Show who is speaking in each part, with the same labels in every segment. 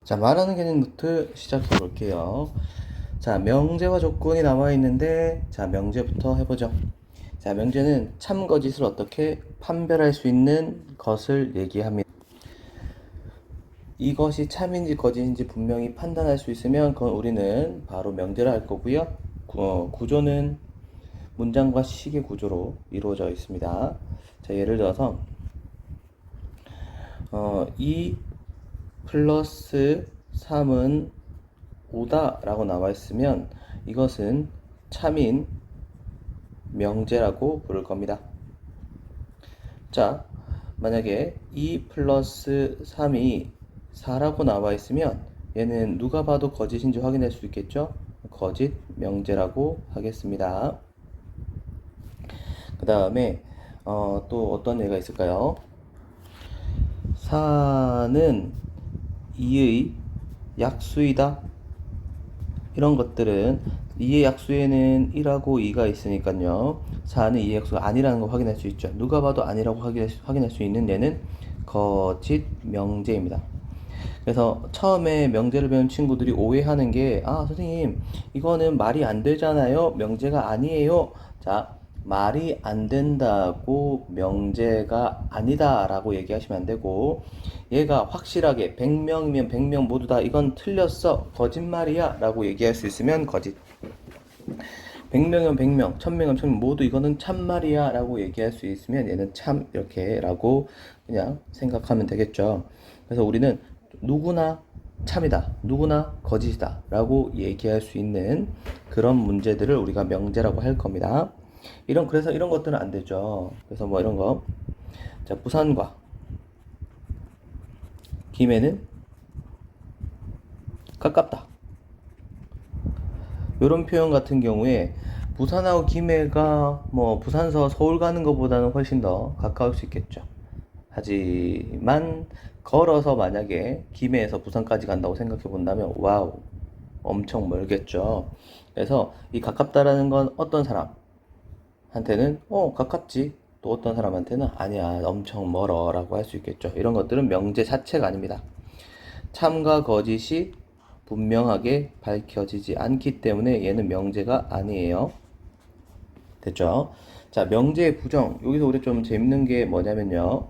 Speaker 1: 자, 말하는 개념 노트 시작해 볼게요. 자, 명제와 조건이 나와 있는데, 자, 명제부터 해보죠. 자, 명제는 참, 거짓을 어떻게 판별할 수 있는 것을 얘기합니다. 이것이 참인지 거짓인지 분명히 판단할 수 있으면 그건 우리는 바로 명제를 할 거고요. 구조는 문장과 시계 구조로 이루어져 있습니다. 자, 예를 들어서 2 플러스 3은 5다 라고 나와 있으면 이것은 참인 명제라고 부를 겁니다. 자, 만약에 2 플러스 3이 4라고 나와 있으면 얘는 누가 봐도 거짓인지 확인할 수 있겠죠? 거짓 명제라고 하겠습니다. 그 다음에 또 어떤 예가 있을까요? 4는 2의 약수이다. 이런 것들은 2의 약수에는 1하고 2가 있으니까요. 4는 2의 약수가 아니라는 걸 확인할 수 있죠. 누가 봐도 아니라고 확인할 수 있는 얘는 거짓 명제입니다. 그래서 처음에 명제를 배운 친구들이 오해하는 게, 아, 선생님, 이거는 말이 안 되잖아요. 명제가 아니에요. 자, 말이 안 된다고 명제가 아니다 라고 얘기하시면 안 되고, 얘가 확실하게 100명이면 100명 모두 다 이건 틀렸어. 거짓말이야 라고 얘기할 수 있으면 거짓. 100명이면 100명, 1000명이면 1000명 모두 이거는 참말이야 라고 얘기할 수 있으면 얘는 참 이렇게 라고 그냥 생각하면 되겠죠. 그래서 우리는 누구나 참이다, 누구나 거짓이다 라고 얘기할 수 있는 그런 문제들을 우리가 명제라고 할 겁니다. 그래서 이런 것들은 안 되죠. 그래서 뭐 이런 거. 자, 부산과 김해는 가깝다. 이런 표현 같은 경우에 부산하고 김해가 뭐 부산서 서울 가는 것보다는 훨씬 더 가까울 수 있겠죠. 하지만 걸어서 만약에 김해에서 부산까지 간다고 생각해 본다면 와우, 엄청 멀겠죠. 그래서 이 가깝다라는 건 어떤 사람한테는 가깝지, 또 어떤 사람한테는 아니야, 엄청 멀어 라고 할 수 있겠죠. 이런 것들은 명제 자체가 아닙니다. 참과 거짓이 분명하게 밝혀지지 않기 때문에 얘는 명제가 아니에요. 됐죠? 자, 명제의 부정. 여기서 우리 좀 재밌는 게 뭐냐면요.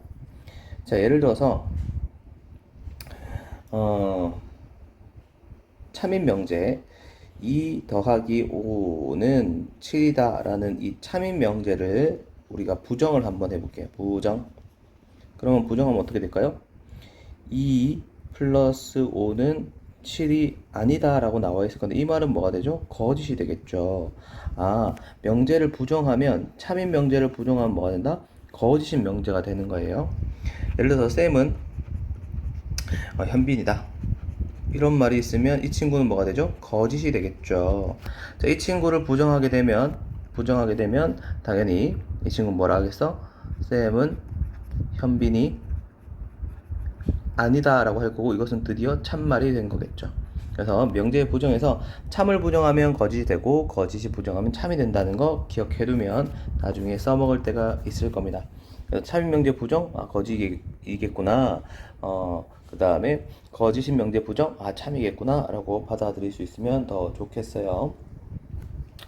Speaker 1: 자, 예를 들어서 참인 명제 2 더하기 5는 7이다 라는 이 참인 명제를 우리가 부정을 한번 해볼게요. 부정. 그러면 부정하면 어떻게 될까요? 2 플러스 5는 7이 아니다 라고 나와 있을 건데 이 말은 뭐가 되죠? 거짓이 되겠죠. 아, 명제를 부정하면, 참인 명제를 부정하면 뭐가 된다? 거짓인 명제가 되는 거예요. 예를 들어서 쌤은 현빈이다 이런 말이 있으면 이 친구는 뭐가 되죠? 거짓이 되겠죠. 자, 이 친구를 부정하게 되면 당연히 이 친구는 뭐라 하겠어? 쌤은 현빈이 아니다 라고 할 거고 이것은 드디어 참말이 된 거겠죠. 그래서 명제의 부정에서 참을 부정하면 거짓이 되고 거짓이 부정하면 참이 된다는 거 기억해두면 나중에 써먹을 때가 있을 겁니다. 그래서 참인 명제 부정, 아, 거짓이겠구나. 그 다음에 거짓인 명제 부정, 아, 참이겠구나 라고 받아들일 수 있으면 더 좋겠어요.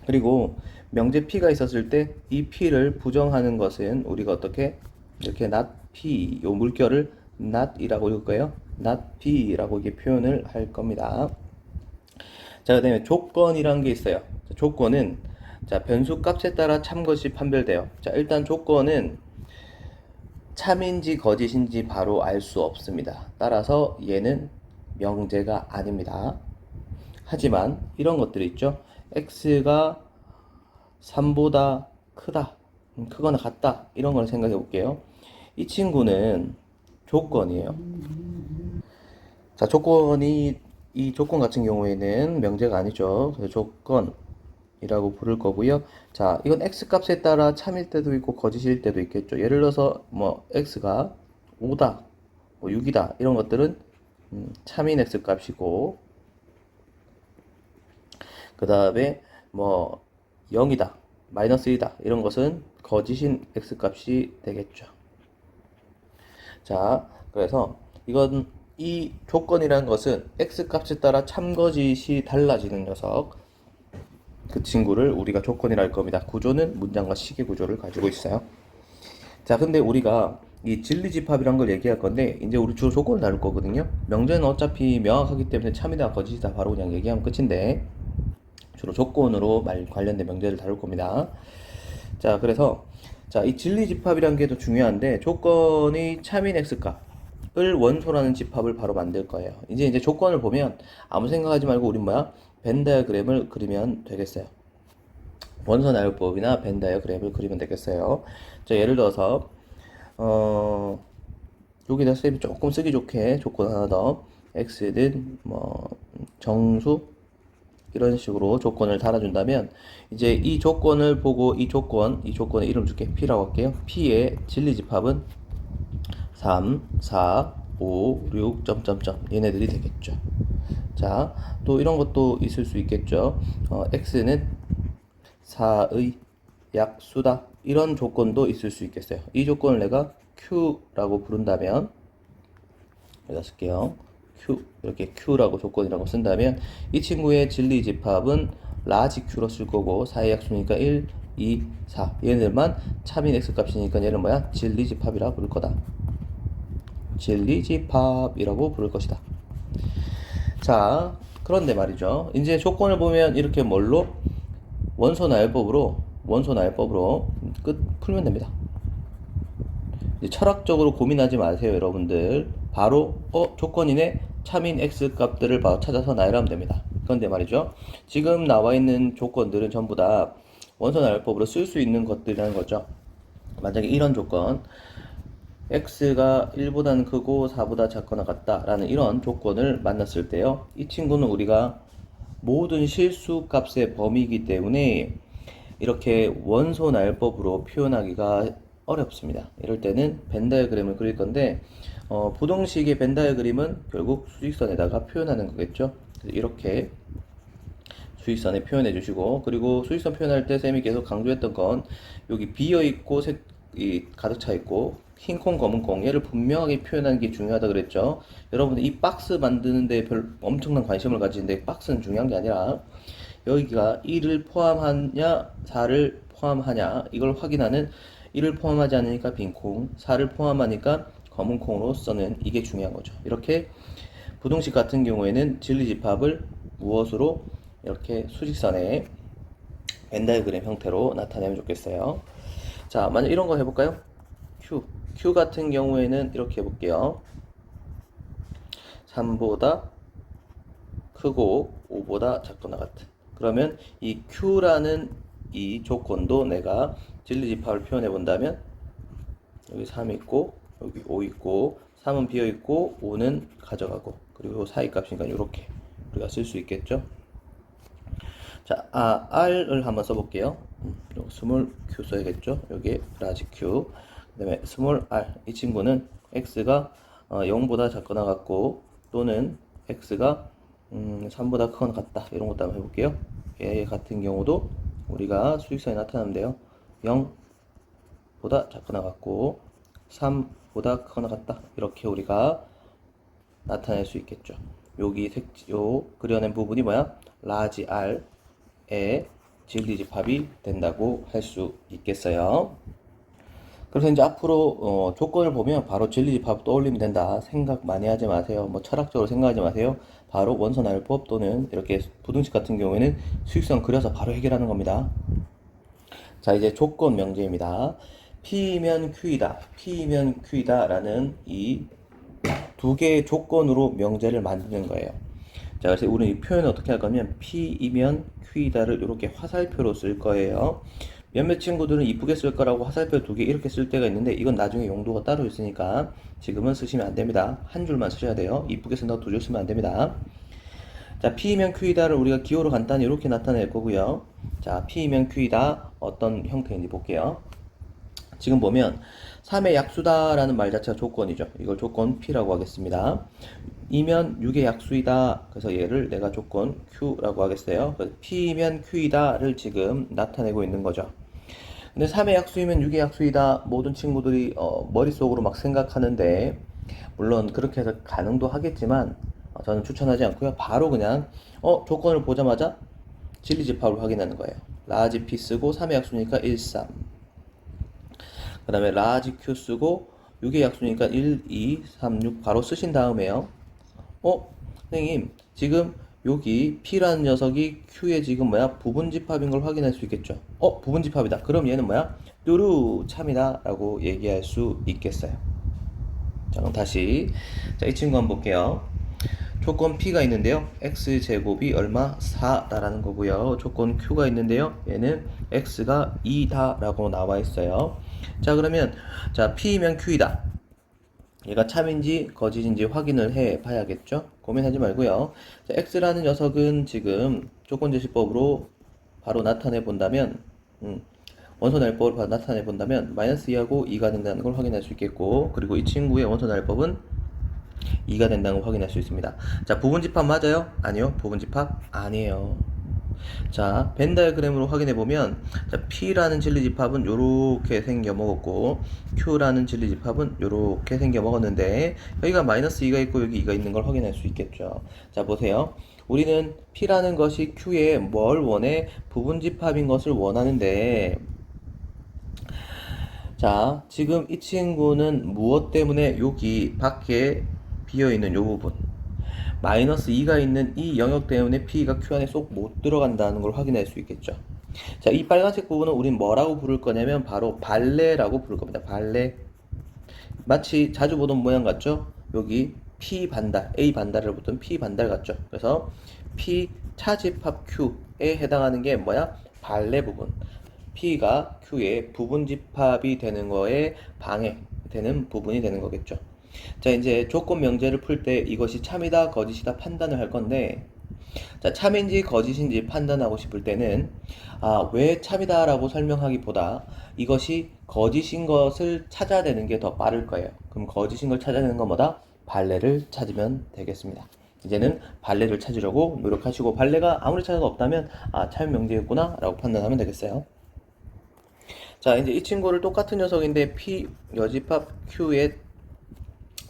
Speaker 1: 그리고 명제 P가 있었을 때 이 P를 부정하는 것은 우리가 어떻게 이렇게 not P, 요 물결을 not이라고 읽을 거예요. not P라고 이게 표현을 할 겁니다. 자, 그 다음에 조건이란 게 있어요. 자, 조건은 자, 변수 값에 따라 참것이 판별돼요. 자, 일단 조건은 참인지 거짓인지 바로 알 수 없습니다. 따라서 얘는 명제가 아닙니다. 하지만 이런 것들이 있죠. x가 3보다 크다, 크거나 같다, 이런 걸 생각해 볼게요. 이 친구는 조건이에요. 자, 이 조건 같은 경우에는 명제가 아니죠. 그래서 조건이라고 부를 거고요. 자, 이건 x 값에 따라 참일 때도 있고 거짓일 때도 있겠죠. 예를 들어서 뭐 x가 5다, 뭐 6이다, 이런 것들은 참인 x 값이고, 그 다음에 뭐 0이다, 마이너스 1이다, 이런 것은 거짓인 x 값이 되겠죠. 자, 그래서 이건 이 조건이라는 것은 x 값에 따라 참거짓이 달라지는 녀석, 그 친구를 우리가 조건이라 할 겁니다. 구조는 문장과 시계 구조를 가지고 있어요. 자, 근데 우리가 이 진리집합이란 걸 얘기할 건데 이제 우리 주로 조건을 다룰 거거든요. 명제는 어차피 명확하기 때문에 참이다 거짓이다 바로 그냥 얘기하면 끝인데 주로 조건으로 관련된 명제를 다룰 겁니다. 자, 그래서 자, 이 진리집합이란 게 더 중요한데 조건이 참인 x값을 원소라는 집합을 바로 만들 거예요. 이제 조건을 보면 아무 생각하지 말고 우린 뭐야? 벤 다이어그램을 그리면 되겠어요. 원소 나열법이나 벤 다이어그램을 그리면 되겠어요. 자, 예를 들어서 여기다 쌤이 조금 쓰기 좋게 조건 하나 더 x는 뭐 정수 이런 식으로 조건을 달아준다면 이제 이 조건을 보고 이 조건의 이름 줄게 P라고 할게요. P의 진리집합은 3, 4, 5, 6, 점점점 얘네들이 되겠죠. 자, 또 이런 것도 있을 수 있겠죠. X는 4의 약수다. 이런 조건도 있을 수 있겠어요. 이 조건을 내가 Q라고 부른다면 여기다 쓸게요. Q 이렇게 Q라고 조건이라고 쓴다면 이 친구의 진리집합은 라지 Q로 쓸 거고 4의 약수니까 1, 2, 4 얘네들만 참인 X값이니까 얘는 뭐야? 진리집합이라 부를 거다. 진리집합이라고 부를 것이다. 자, 그런데 말이죠. 이제 조건을 보면 이렇게 뭘로? 원소 나열법으로 풀면 됩니다. 이제 철학적으로 고민하지 마세요, 여러분들. 바로 조건이네 참인 x 값들을 바로 찾아서 나열하면 됩니다. 그런데 말이죠. 지금 나와 있는 조건들은 전부 다 원소 나열법으로 쓸 수 있는 것들이라는 거죠. 만약에 이런 조건 x가 1보다는 크고 4보다 작거나 같다라는 이런 조건을 만났을 때요. 이 친구는 우리가 모든 실수 값의 범위이기 때문에 이렇게 원소 나열법으로 표현하기가 어렵습니다. 이럴 때는 벤 다이어그램을 그릴 건데 부동식의 벤 다이어그램은 결국 수직선에다가 표현하는 거겠죠. 이렇게 수직선에 표현해 주시고, 그리고 수직선 표현할 때 쌤이 계속 강조했던 건 여기 비어 있고 색이 가득 차 있고 흰 콩 검은 콩 얘를 분명하게 표현하는 게 중요하다 그랬죠. 여러분들 이 박스 만드는데 엄청난 관심을 가지는데 박스는 중요한 게 아니라 여기가 1을 포함하냐 4를 포함하냐 이걸 확인하는 1을 포함하지 않으니까 빈 콩, 4를 포함하니까 검은 콩으로 써는 이게 중요한 거죠. 이렇게 부동식 같은 경우에는 진리집합을 무엇으로 이렇게 수직선에 벤 다이어그램 형태로 나타내면 좋겠어요. 자, 만약 이런 거 해볼까요? Q 같은 경우에는 이렇게 해볼게요. 3보다 크고 5보다 작거나 같은. 그러면 이 Q라는 이 조건도 내가 진리집합을 표현해 본다면 여기 3 있고 여기 5 있고 3은 비어 있고 5는 가져가고 그리고 사이 값이니까 이렇게 우리가 쓸 수 있겠죠. 자, R을 한번 써볼게요. 스몰 Q 써야겠죠. 여기 라지 Q. 그 다음에 스몰 r 이 친구는 x가 0보다 작거나 같고 또는 x가 3보다 크거나 같다 이런 것도 한번 해볼게요. 얘 같은 경우도 우리가 수직선에 나타나는데요 0보다 작거나 같고 3보다 크거나 같다 이렇게 우리가 나타낼 수 있겠죠. 여기 요 그려낸 부분이 뭐야? 라지 r의 진리집합이 된다고 할 수 있겠어요. 그래서 이제 앞으로 조건을 보면 바로 진리집합 떠올리면 된다. 생각 많이 하지 마세요. 뭐 철학적으로 생각하지 마세요. 바로 원소 나열법 또는 이렇게 부등식 같은 경우에는 수직선 그려서 바로 해결하는 겁니다. 자, 이제 조건 명제입니다. P면 Q이다. P면 Q이다 라는 이 두 개의 조건으로 명제를 만드는 거예요. 자, 그래서 우리는 이 표현을 어떻게 할 거냐면 P이면 Q이다를 이렇게 화살표로 쓸 거예요. 몇몇 친구들은 이쁘게 쓸 거라고 화살표 2개 이렇게 쓸 때가 있는데 이건 나중에 용도가 따로 있으니까 지금은 쓰시면 안 됩니다. 한 줄만 쓰셔야 돼요. 이쁘게 쓴다고 2줄 쓰면 안 됩니다. 자, P이면 Q이다를 우리가 기호로 간단히 이렇게 나타낼 거고요. 자, P이면 Q이다 어떤 형태인지 볼게요. 지금 보면 3의 약수다라는 말 자체가 조건이죠. 이걸 조건 P라고 하겠습니다. 이면 6의 약수이다. 그래서 얘를 내가 조건 Q라고 하겠어요. 그래서 P면 Q이다를 지금 나타내고 있는 거죠. 근데 3의 약수이면 6의 약수이다. 모든 친구들이 머릿속으로 막 생각하는데 물론 그렇게 해서 가능도 하겠지만 저는 추천하지 않고요. 바로 그냥 조건을 보자마자 진리집합을 확인하는 거예요. 라지 P 쓰고 3의 약수니까 1, 3. 그 다음에 라지 Q 쓰고 6의 약수니까 1, 2, 3, 6 바로 쓰신 다음에요. 선생님 지금 여기 P라는 녀석이 Q의 지금 부분집합인 걸 확인할 수 있겠죠. 부분집합이다. 그럼 얘는 뚜루 참이다 라고 얘기할 수 있겠어요. 자, 그럼 다시 이 친구 한번 볼게요. 조건 P가 있는데요. X제곱이 얼마? 4다라는 거고요. 조건 Q가 있는데요. 얘는 X가 2다 라고 나와 있어요. 자, 그러면 P면 Q이다. 얘가 참인지 거짓인지 확인을 해 봐야겠죠. 고민하지 말고요. 자, X라는 녀석은 지금 조건제시법으로 바로 나타내 본다면 원소날법으로 바로 나타내 본다면 마이너스 2하고 2가 된다는 걸 확인할 수 있겠고, 그리고 이 친구의 원소날법은 2가 된다는 걸 확인할 수 있습니다. 자, 부분집합 맞아요? 아니요. 부분집합 아니에요. 자, 벤 다이어그램으로 확인해 보면 P라는 진리집합은 요렇게 생겨 먹었고 Q라는 진리집합은 요렇게 생겨 먹었는데 여기가 마이너스 2가 있고 여기 2가 있는 걸 확인할 수 있겠죠. 자, 보세요. 우리는 P라는 것이 Q에 뭘 원해? 부분집합인 것을 원하는데, 자, 지금 이 친구는 무엇 때문에 여기 밖에 비어있는 요 부분 마이너스 2가 있는 이 영역 때문에 P가 Q 안에 쏙 못 들어간다는 걸 확인할 수 있겠죠. 자, 이 빨간색 부분은 우린 뭐라고 부를 거냐면 바로 발레라고 부를 겁니다. 발레. 마치 자주 보던 모양 같죠? 여기 P 반달, A 반달을 붙은 P 반달 같죠? 그래서 P 차집합 Q에 해당하는 게 발레 부분. P가 Q의 부분집합이 되는 거에 방해되는 부분이 되는 거겠죠. 자, 이제 조건 명제를 풀 때 이것이 참이다, 거짓이다 판단을 할 건데, 자, 참인지 거짓인지 판단하고 싶을 때는 왜 참이다 라고 설명하기보다 이것이 거짓인 것을 찾아내는 게 더 빠를 거예요. 그럼 거짓인 걸 찾아내는 건 뭐다? 발레를 찾으면 되겠습니다. 이제는 발레를 찾으려고 노력하시고, 발레가 아무리 찾아도 없다면 참 명제였구나 라고 판단하면 되겠어요. 자, 이제 이 친구를 똑같은 녀석인데 P 여집합 Q의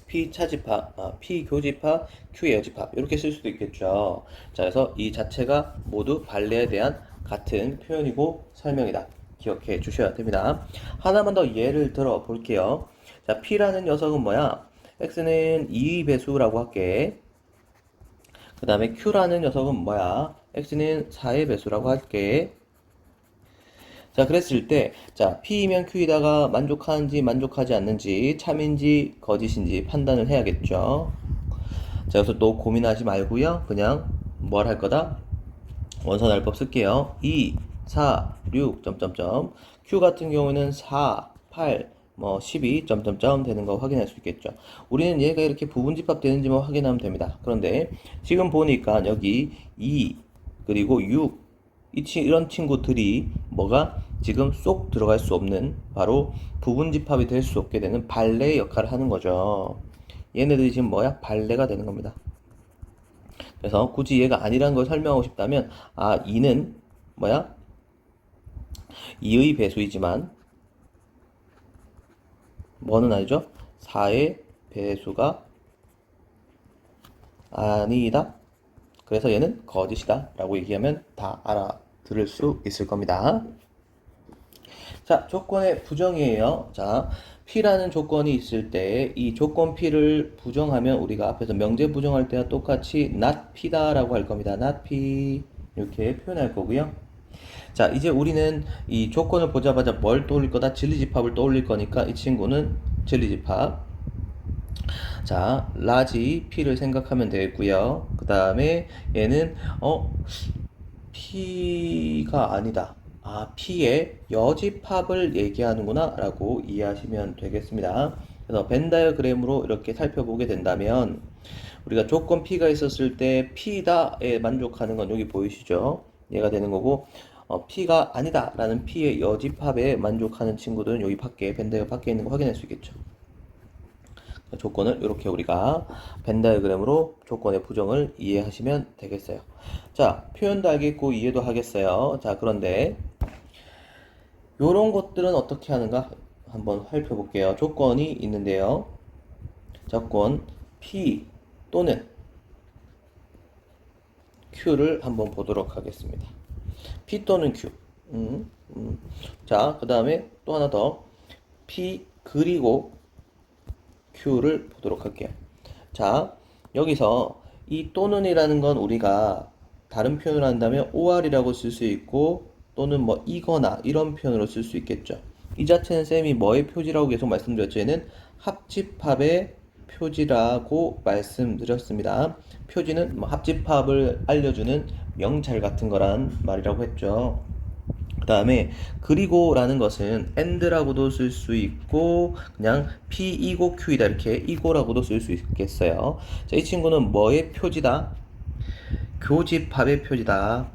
Speaker 1: P 차집합, P 교집합, Q의 여집합 이렇게 쓸 수도 있겠죠. 자, 그래서 이 자체가 모두 발레에 대한 같은 표현이고 설명이다. 기억해 주셔야 됩니다. 하나만 더 예를 들어 볼게요. 자, P라는 녀석은 X는 2의 배수라고 할게. 그 다음에 Q라는 녀석은 X는 4의 배수라고 할게. 자, 그랬을 때, P이면 Q이다가 만족하는지 만족하지 않는지, 참인지 거짓인지 판단을 해야겠죠. 자, 여기서 또 고민하지 말고요. 그냥 뭘 할 거다? 원선알법 쓸게요. 2, 4, 6, 점점점. Q 같은 경우에는 4, 8, 12, 점점점 되는 거 확인할 수 있겠죠. 우리는 얘가 이렇게 부분집합 되는지만 확인하면 됩니다. 그런데 지금 보니까 여기 2, 그리고 6, 이런 친구들이 지금 쏙 들어갈 수 없는 바로 부분집합이 될 수 없게 되는 발레의 역할을 하는 거죠. 얘네들이 지금 발레가 되는 겁니다. 그래서 굳이 얘가 아니라는 걸 설명하고 싶다면 2는 2의 배수이지만 뭐는 아니죠? 4의 배수가 아니다. 그래서 얘는 거짓이다 라고 얘기하면 다 알아들을 수 있을 겁니다. 자, 조건의 부정이에요. 자, P라는 조건이 있을 때 이 조건 P를 부정하면 우리가 앞에서 명제 부정할 때와 똑같이 not P다 라고 할 겁니다. not P 이렇게 표현할 거고요. 자, 이제 우리는 이 조건을 보자마자 뭘 떠올릴 거다? 진리집합을 떠올릴 거니까 이 친구는 진리집합. 자, 라지 P를 생각하면 되겠고요. 그 다음에 얘는 P가 아니다. P의 여집합을 얘기하는구나 라고 이해하시면 되겠습니다. 그래서 벤 다이어그램으로 이렇게 살펴보게 된다면 우리가 조건 P가 있었을 때 P다에 만족하는 건 여기 보이시죠? 얘가 되는 거고, P가 아니다 라는 P의 여집합에 만족하는 친구들은 여기 밖에, 벤 다이어 밖에 있는 거 확인할 수 있겠죠. 조건을 이렇게 우리가 벤 다이어그램으로 조건의 부정을 이해하시면 되겠어요. 자, 표현도 알겠고 이해도 하겠어요. 자, 그런데 요런 것들은 어떻게 하는가 한번 살펴볼게요. 조건이 있는데요. 조건 P 또는 Q를 한번 보도록 하겠습니다. P 또는 Q. 자, 그 다음에 또 하나 더. P 그리고 Q를 보도록 할게요. 자, 여기서 이 또는이라는 건 우리가 다른 표현을 한다면 or이라고 쓸 수 있고 또는 뭐 이거나 이런 표현으로 쓸 수 있겠죠. 이 자체는 쌤이 뭐의 표지라고 계속 말씀드렸죠. 얘는 합집합의 표지라고 말씀드렸습니다. 표지는 뭐 합집합을 알려주는 명찰 같은 거란 말이라고 했죠. 그 다음에 그리고 라는 것은 and라고도 쓸 수 있고 그냥 P 이고 Q이다 이렇게 이고라고도 쓸 수 있겠어요. 자, 이 친구는 뭐의 표지다? 교집합의 표지다.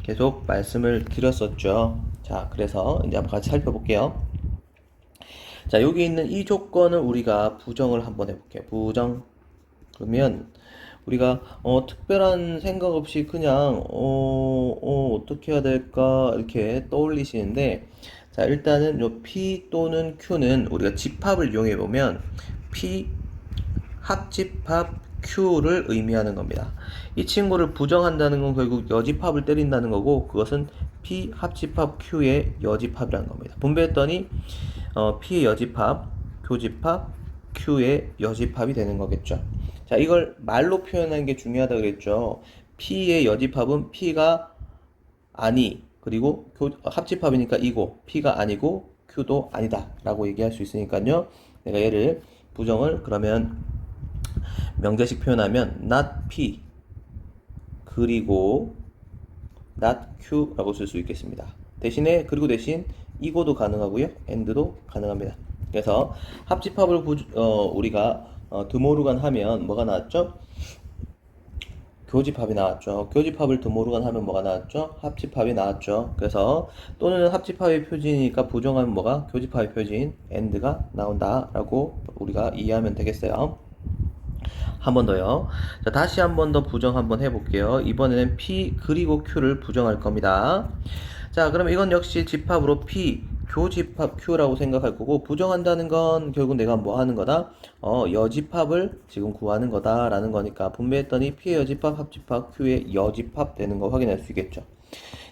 Speaker 1: 계속 말씀을 드렸었죠. 자, 그래서 이제 한번 같이 살펴볼게요. 자, 여기 있는 이 조건을 우리가 부정을 한번 해볼게요. 부정. 그러면 우리가 특별한 생각 없이 그냥 어떻게 해야 될까 이렇게 떠올리시는데, 자, 일단은 요 P 또는 Q는 우리가 집합을 이용해 보면 P 합집합 Q를 의미하는 겁니다. 이 친구를 부정한다는 건 결국 여집합을 때린다는 거고, 그것은 P 합집합 Q의 여집합이라는 겁니다. 분배했더니 P의 여집합, 교집합, Q의 여집합이 되는 거겠죠. 자, 이걸 말로 표현하는 게 중요하다 그랬죠. P의 여집합은 P가 아니, 그리고 합집합이니까 이고, P가 아니고 Q도 아니다 라고 얘기할 수 있으니까요. 내가 얘를 부정을 그러면 명제식 표현하면 not P 그리고 not Q 라고 쓸 수 있겠습니다. 대신에 그리고 대신 이고도 가능하고요, and도 가능합니다. 그래서 합집합을 우리가 드모르간 하면 뭐가 나왔죠? 교집합이 나왔죠. 교집합을 드모르간 하면 뭐가 나왔죠? 합집합이 나왔죠. 그래서 또는 합집합의 표지니까 부정하면 뭐가? 교집합의 표지인 and가 나온다 라고 우리가 이해하면 되겠어요. 한 번 더요. 자, 다시 한 번 더 부정 한번 해볼게요. 이번에는 P 그리고 Q를 부정할 겁니다. 자, 그럼 이건 역시 집합으로 P, 교집합 Q라고 생각할 거고, 부정한다는 건 결국 내가 뭐 하는 거다? 여집합을 지금 구하는 거다 라는 거니까 분배했더니 P의 여집합, 합집합, Q의 여집합 되는 거 확인할 수 있겠죠.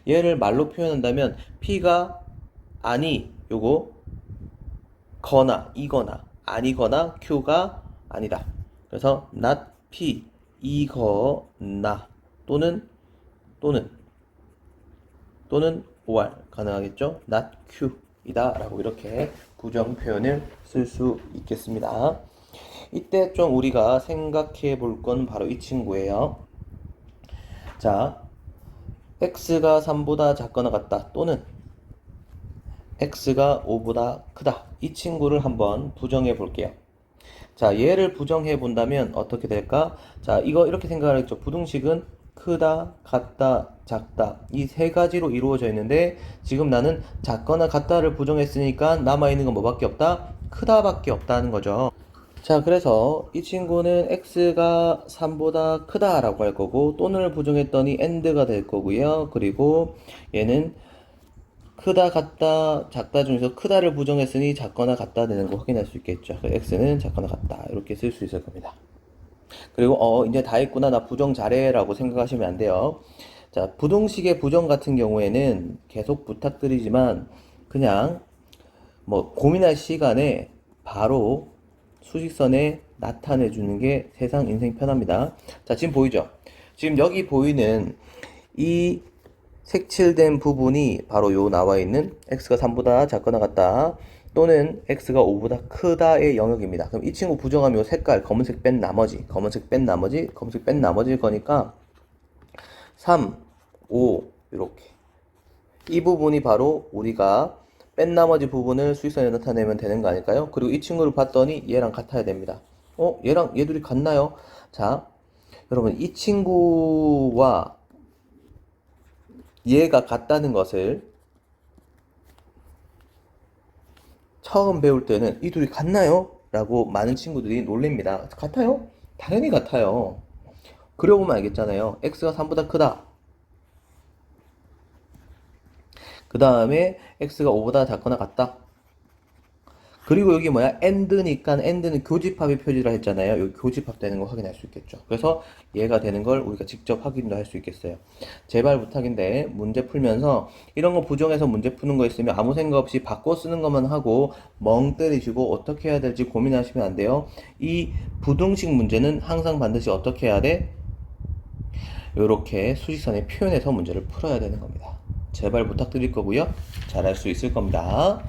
Speaker 1: 얘를 말로 표현한다면 P가 아니, 요거 거나 이거나 아니거나 Q가 아니다. 그래서 not P 이거나 또는 or 가능하겠죠. not Q 이다 라고 이렇게 부정 표현을 쓸 수 있겠습니다. 이때 좀 우리가 생각해 볼 건 바로 이 친구예요. 자, x가 3보다 작거나 같다 또는 x가 5보다 크다. 이 친구를 한번 부정해 볼게요. 자, 얘를 부정해 본다면 어떻게 될까? 자, 이거 이렇게 생각하겠죠. 부등식은 크다, 같다, 작다 이 세 가지로 이루어져 있는데 지금 나는 작거나 같다를 부정했으니까 남아있는 건 뭐밖에 없다? 크다밖에 없다는 거죠. 자, 그래서 이 친구는 x가 3보다 크다 라고 할 거고 또는을 부정했더니 and가 될 거고요. 그리고 얘는 크다, 같다, 작다 중에서 크다를 부정했으니 작거나 같다 되는 거 확인할 수 있겠죠. x는 작거나 같다 이렇게 쓸 수 있을 겁니다. 그리고 이제 다 했구나, 나 부정 잘해 라고 생각하시면 안 돼요. 자, 부등식의 부정 같은 경우에는 계속 부탁드리지만 그냥 뭐 고민할 시간에 바로 수직선에 나타내 주는 게 세상 인생 편합니다. 자, 지금 보이죠? 지금 여기 보이는 이 색칠된 부분이 바로 요 나와 있는 x가 3보다 작거나 같다 또는 x가 5보다 크다의 영역입니다. 그럼 이 친구 부정하면 요 색깔 검은색 뺀 나머지 검은색 뺀 나머지일 거니까 3, 5 이렇게 이 부분이 바로 우리가 뺀 나머지 부분을 수직선에 나타내면 되는 거 아닐까요? 그리고 이 친구를 봤더니 얘랑 같아야 됩니다. 얘랑 얘들이 같나요? 자, 여러분 이 친구와 얘가 같다는 것을 처음 배울 때는 이 둘이 같나요? 라고 많은 친구들이 놀랍니다. 같아요? 당연히 같아요. 그려보면 알겠잖아요. x가 3보다 크다. 그 다음에 x가 5보다 작거나 같다. 그리고 여기 뭐야? and니까 and는 교집합이 표시를 했잖아요. 여기 교집합 되는 거 확인할 수 있겠죠. 그래서 얘가 되는 걸 우리가 직접 확인도 할 수 있겠어요. 제발 부탁인데 문제 풀면서 이런 거 부정해서 문제 푸는 거 있으면 아무 생각 없이 바꿔 쓰는 것만 하고 멍 때리시고 어떻게 해야 될지 고민하시면 안 돼요. 이 부등식 문제는 항상 반드시 어떻게 해야 돼? 이렇게 수직선의 표현해서 문제를 풀어야 되는 겁니다. 제발 부탁드릴 거고요. 잘할 수 있을 겁니다.